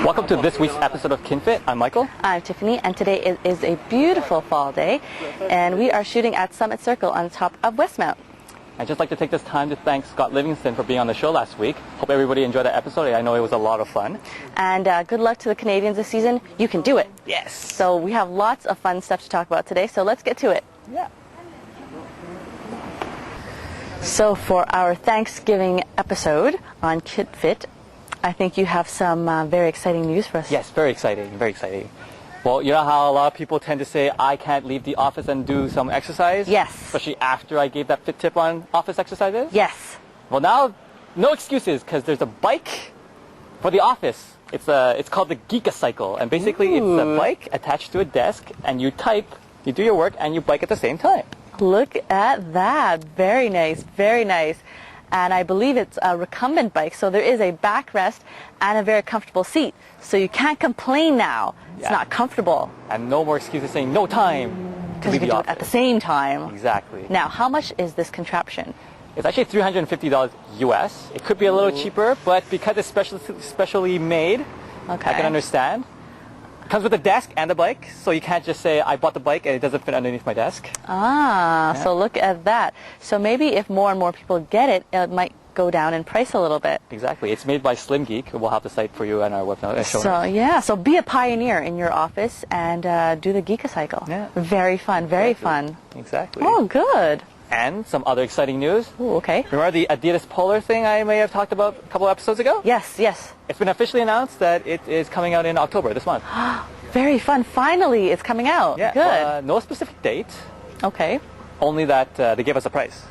Welcome to this week's episode of KinFit. I'm Michael. I'm Tiffany, and today it is a beautiful fall day, and we are shooting at Summit Circle on top of Westmount. I'd just like to take this time to thank Scott Livingston for being on the show last week. Hope everybody enjoyed that episode. I know it was a lot of fun. And good luck to the Canadians this season. You can do it. Yes. So we have lots of fun stuff to talk about today, so let's get to it. Yeah. So for our Thanksgiving episode on KinFit, I think you have some very exciting news for us. Yes, very exciting, very exciting. Well, you know how a lot of people tend to say, I can't leave the office and do some exercise? Yes. Especially after I gave that fit tip on office exercises? Yes. Well, now, no excuses, because there's a bike for the office. It's called the geek-a-cycle, and basically it's a bike attached to a desk, and you type, you do your work, and you bike at the same time. Look at that. Very nice, very nice. And I believe it's a recumbent bike, so there is a backrest and a very comfortable seat. So you can't complain now. It's not comfortable. And no more excuses saying no time to leave the office. Do it at the same time. Exactly. Now, how much is this contraption? It's actually $350 US. It could be a little cheaper, but because it's specially made, I can understand. It comes with a desk and a bike, so you can't just say, I bought the bike and it doesn't fit underneath my desk. So look at that. So maybe if more and more people get it, it might go down in price a little bit. Exactly. It's made by Slim Geek. We'll have the site for you on our website. So be a pioneer in your office and do the geek-a-cycle. Yeah. Very fun, very fun. Exactly. Oh, good. And some other exciting news. Ooh, okay. Remember the Adidas Polar thing I may have talked about a couple episodes ago? Yes, yes. It's been officially announced that it is coming out in October, this month. Very fun. Finally, it's coming out. Yeah. Good. No specific date. Okay. Only that they gave us a price.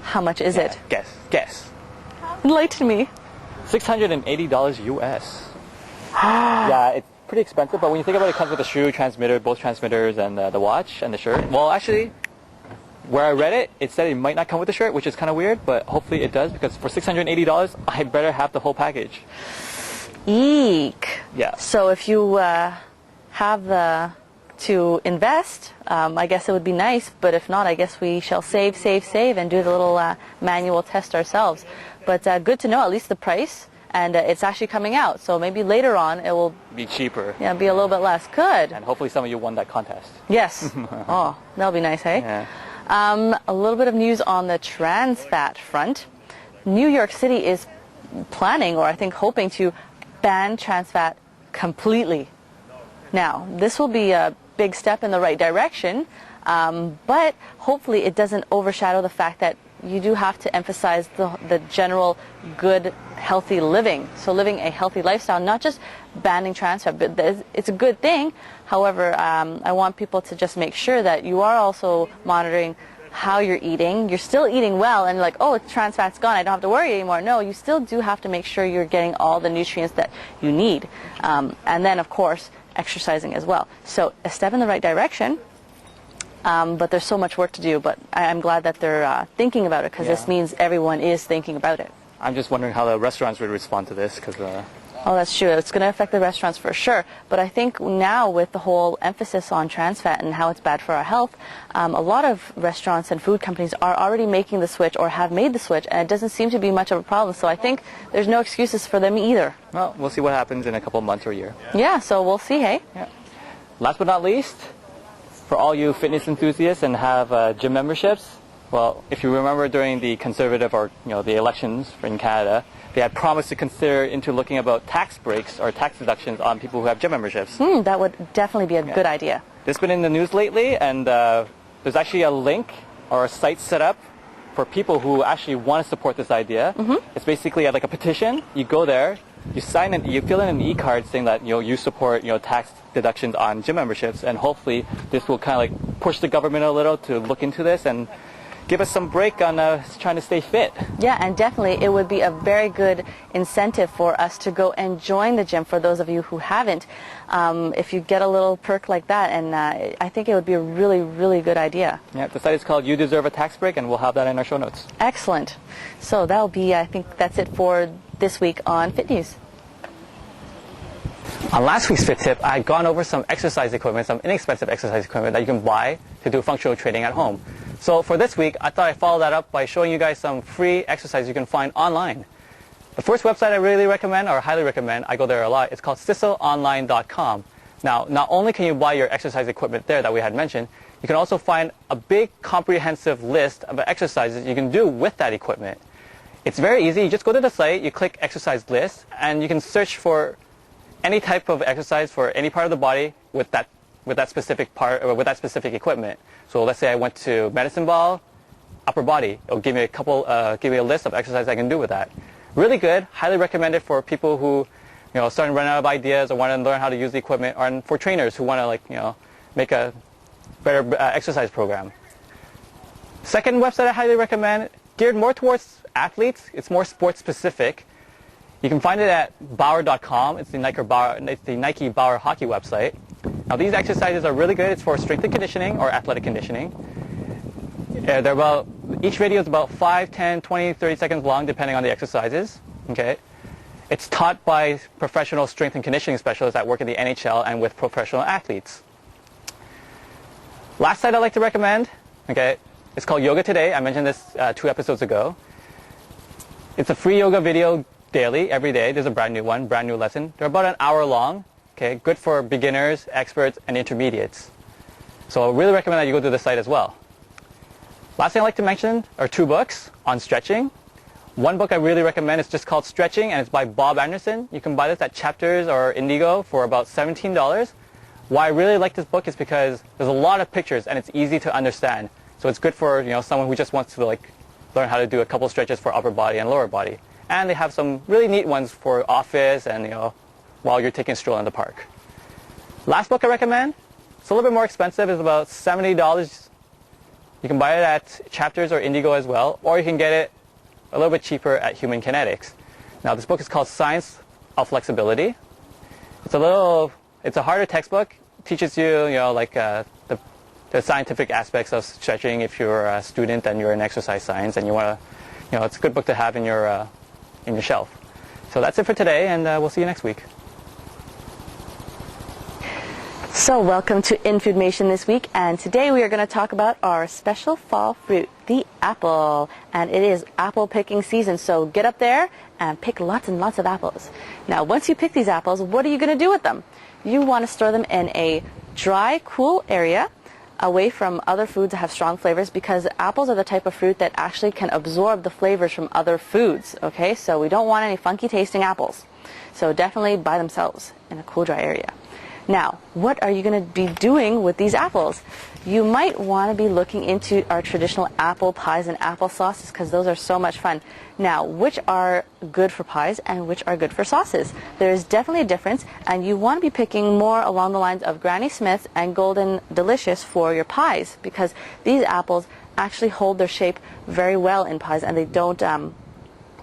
How much is it? Guess. Enlighten me. $680 US. Yeah, it's pretty expensive, but when you think about it, it comes with the shoe, transmitter, both transmitters, and the watch and the shirt. Well, actually, where I read it, it said it might not come with the shirt, which is kind of weird, but hopefully it does, because for $680, I better have the whole package. Eek. Yeah. So if you have to invest, I guess it would be nice, but if not, I guess we shall save, and do the little manual test ourselves. But good to know at least the price, and it's actually coming out, so maybe later on it will be cheaper. Yeah, be a little bit less. Good. And hopefully some of you won that contest. Yes. Oh, that'll be nice, hey? Yeah. A little bit of news on the trans fat front. New York City is planning, or I think hoping, to ban trans fat completely. Now, this will be a big step in the right direction, but hopefully it doesn't overshadow the fact that you do have to emphasize the general good, healthy living. So living a healthy lifestyle, not just banning trans fat, but it's a good thing. However, I want people to just make sure that you are also monitoring how you're eating. You're still eating well, and like, oh, trans fat's gone, I don't have to worry anymore. No, you still do have to make sure you're getting all the nutrients that you need. And then, of course, exercising as well. So a step in the right direction, but there's so much work to do. But I'm glad that they're thinking about it, because this means everyone is thinking about it. I'm just wondering how the restaurants would respond to this, because... Oh, that's true. It's going to affect the restaurants for sure. But I think now with the whole emphasis on trans fat and how it's bad for our health, a lot of restaurants and food companies are already making the switch or have made the switch, and it doesn't seem to be much of a problem. So I think there's no excuses for them either. Well, we'll see what happens in a couple of months or a year. Yeah, so we'll see, hey? Yeah. Last but not least, for all you fitness enthusiasts and have gym memberships, well, if you remember during the Conservative or the elections in Canada, they had promised to consider into looking about tax breaks or tax deductions on people who have gym memberships. That would definitely be a good idea. This has been in the news lately, and there's actually a link or a site set up for people who actually want to support this idea. It's basically like a petition. You go there, you sign in, you fill in an e-card saying that you support tax deductions on gym memberships, and hopefully this will kind of like push the government a little to look into this and give us some break on trying to stay fit. Yeah, and definitely it would be a very good incentive for us to go and join the gym for those of you who haven't. If you get a little perk like that, and I think it would be a really, really good idea. Yeah, the site is called You Deserve a Tax Break, and we'll have that in our show notes. Excellent. So that'll be, I think that's it for this week on Fit News. On last week's Fit Tip, I had gone over some exercise equipment, some inexpensive exercise equipment that you can buy to do functional training at home. So for this week, I thought I'd follow that up by showing you guys some free exercise you can find online. The first website I really recommend, or highly recommend, I go there a lot, it's called sisselonline.com. Now, not only can you buy your exercise equipment there that we had mentioned, you can also find a big comprehensive list of exercises you can do with that equipment. It's very easy. You just go to the site, you click exercise list, and you can search for any type of exercise for any part of the body with that specific part, or with that specific equipment. So let's say I went to medicine ball, upper body. It'll give me a list of exercises I can do with that. Really good. Highly recommended for people who, starting to run out of ideas or want to learn how to use the equipment, or for trainers who want to make a better exercise program. Second website I highly recommend, geared more towards athletes. It's more sports specific. You can find it at Bauer.com. It's the Nike Bauer hockey website. Now these exercises are really good. It's for strength and conditioning or athletic conditioning. Each video is about 5, 10, 20, 30 seconds long depending on the exercises. Okay. It's taught by professional strength and conditioning specialists that work in the NHL and with professional athletes. Last site I'd like to recommend, okay, it's called Yoga Today. I mentioned this 2 episodes ago. It's a free yoga video daily, every day. There's a brand new one, brand new lesson. They're about an hour long, okay, good for beginners, experts, and intermediates. So I really recommend that you go to the site as well. Last thing I'd like to mention are 2 books on stretching. One book I really recommend is just called Stretching, and it's by Bob Anderson. You can buy this at Chapters or Indigo for about $17. Why I really like this book is because there's a lot of pictures and it's easy to understand. So it's good for someone who just wants to learn how to do a couple stretches for upper body and lower body. And they have some really neat ones for office and while you're taking a stroll in the park. Last book I recommend, it's a little bit more expensive. It's about $70. You can buy it at Chapters or Indigo as well, or you can get it a little bit cheaper at Human Kinetics. Now this book is called Science of Flexibility. It's a harder textbook. It teaches you, the scientific aspects of stretching if you're a student and you're in exercise science and you want to, it's a good book to have in your shelf. So that's it for today, and we'll see you next week. So welcome to InFoodmation this week, and today we are going to talk about our special fall fruit, the apple. And it is apple picking season, so get up there and pick lots and lots of apples. Now once you pick these apples, what are you going to do with them? You want to store them in a dry, cool area away from other foods that have strong flavors, because apples are the type of fruit that actually can absorb the flavors from other foods. Okay, so we don't want any funky tasting apples. So definitely by themselves in a cool, dry area. Now, what are you going to be doing with these apples? You might want to be looking into our traditional apple pies and apple sauces, because those are so much fun. Now, which are good for pies and which are good for sauces? There is definitely a difference, and you want to be picking more along the lines of Granny Smith's and Golden Delicious for your pies, because these apples actually hold their shape very well in pies, and they don't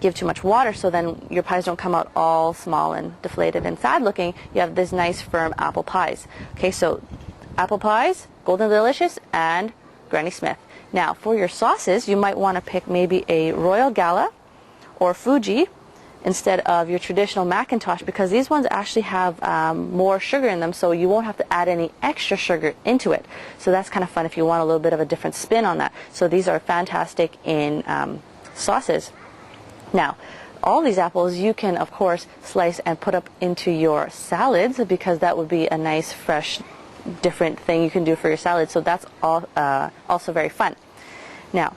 give too much water, so then your pies don't come out all small and deflated and sad looking. You have this nice firm apple pies. Okay, so apple pies, Golden Delicious, and Granny Smith. Now for your sauces, you might want to pick maybe a Royal Gala or Fuji instead of your traditional Macintosh, because these ones actually have more sugar in them, so you won't have to add any extra sugar into it. So that's kind of fun if you want a little bit of a different spin on that. So these are fantastic in sauces. Now, all these apples you can, of course, slice and put up into your salads, because that would be a nice, fresh, different thing you can do for your salad. So that's also very fun. Now,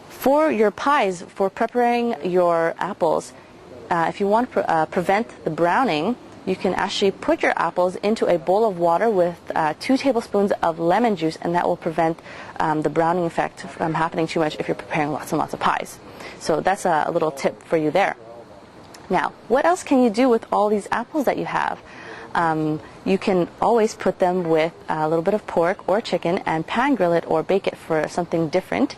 for your pies, for preparing your apples, if you want to prevent the browning, you can actually put your apples into a bowl of water with 2 tablespoons of lemon juice, and that will prevent the browning effect from happening too much if you're preparing lots and lots of pies. So that's a little tip for you there. Now, what else can you do with all these apples that you have? You can always put them with a little bit of pork or chicken and pan grill it or bake it for something different.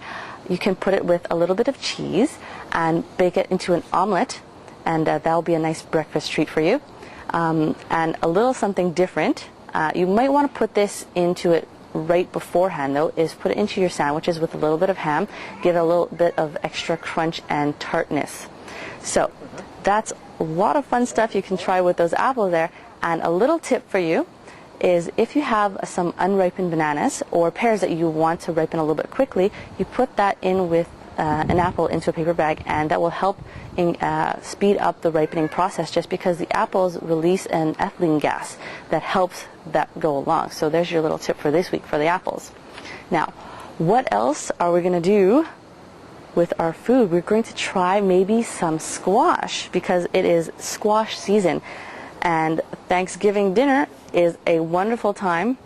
You can put it with a little bit of cheese and bake it into an omelet, and that'll be a nice breakfast treat for you. And a little something different, you might want to put this into it right beforehand, though, is put it into your sandwiches with a little bit of ham, give it a little bit of extra crunch and tartness. So that's a lot of fun stuff you can try with those apples there. And a little tip for you is, if you have some unripened bananas or pears that you want to ripen a little bit quickly, you put that in with an apple into a paper bag, and that will help speed up the ripening process, just because the apples release an ethylene gas that helps that go along. So there's your little tip for this week for the apples. Now, what else are we going to do with our food? We're going to try maybe some squash, because it is squash season, and Thanksgiving dinner is a wonderful time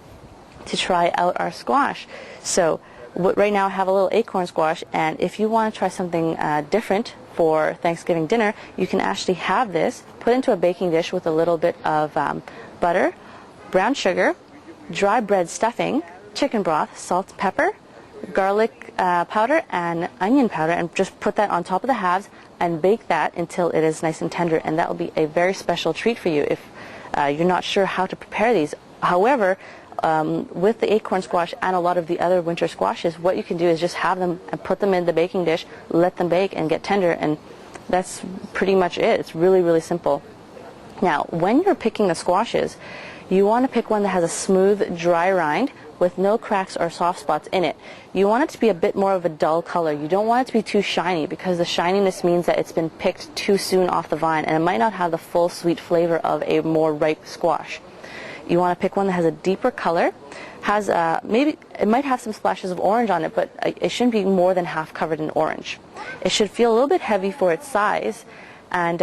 to try out our squash. So right now I have a little acorn squash, and if you want to try something different for Thanksgiving dinner, you can actually have this put into a baking dish with a little bit of butter, brown sugar, dry bread stuffing, chicken broth, salt, pepper, garlic powder, and onion powder, and just put that on top of the halves and bake that until it is nice and tender, and that will be a very special treat for you if you're not sure how to prepare these. However, with the acorn squash and a lot of the other winter squashes, what you can do is just have them and put them in the baking dish, let them bake and get tender, and that's pretty much it. It's really, really simple. Now, when you're picking the squashes, you want to pick one that has a smooth, dry rind with no cracks or soft spots in it. You want it to be a bit more of a dull color. You don't want it to be too shiny, because the shininess means that it's been picked too soon off the vine, and it might not have the full sweet flavor of a more ripe squash. You want to pick one that has a deeper color, has maybe it might have some splashes of orange on it, but it shouldn't be more than half covered in orange. It should feel a little bit heavy for its size, and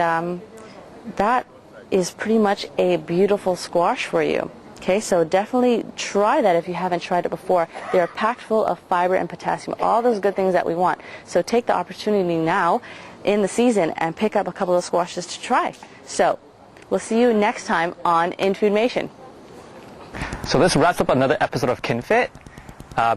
that is pretty much a beautiful squash for you. Okay, so definitely try that if you haven't tried it before. They are packed full of fiber and potassium, all those good things that we want. So take the opportunity now in the season and pick up a couple of squashes to try. So we'll see you next time on In Foodmation. So this wraps up another episode of KinFit.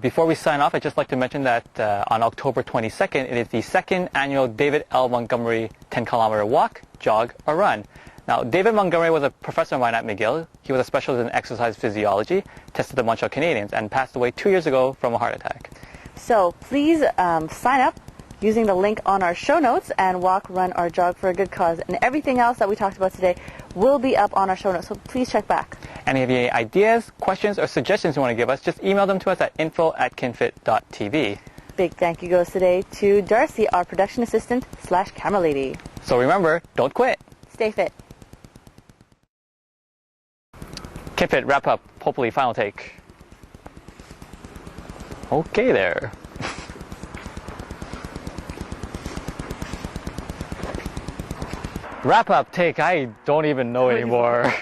Before we sign off, I'd just like to mention that on October 22nd, it is the second annual David L. Montgomery 10-kilometer walk, jog, or run. Now, David Montgomery was a professor of mine at McGill. He was a specialist in exercise physiology, tested the Montreal Canadiens, and passed away 2 years ago from a heart attack. So please sign up using the link on our show notes and walk, run, or jog for a good cause. And everything else that we talked about today will be up on our show notes, so please check back. And if you have any ideas, questions, or suggestions you want to give us, just email them to us at info@kinfit.tv. Big thank you goes today to Darcy, our production assistant / camera lady. So remember, don't quit. Stay fit. KinFit, wrap up, hopefully final take. Okay there. Wrap up take, I don't even know anymore.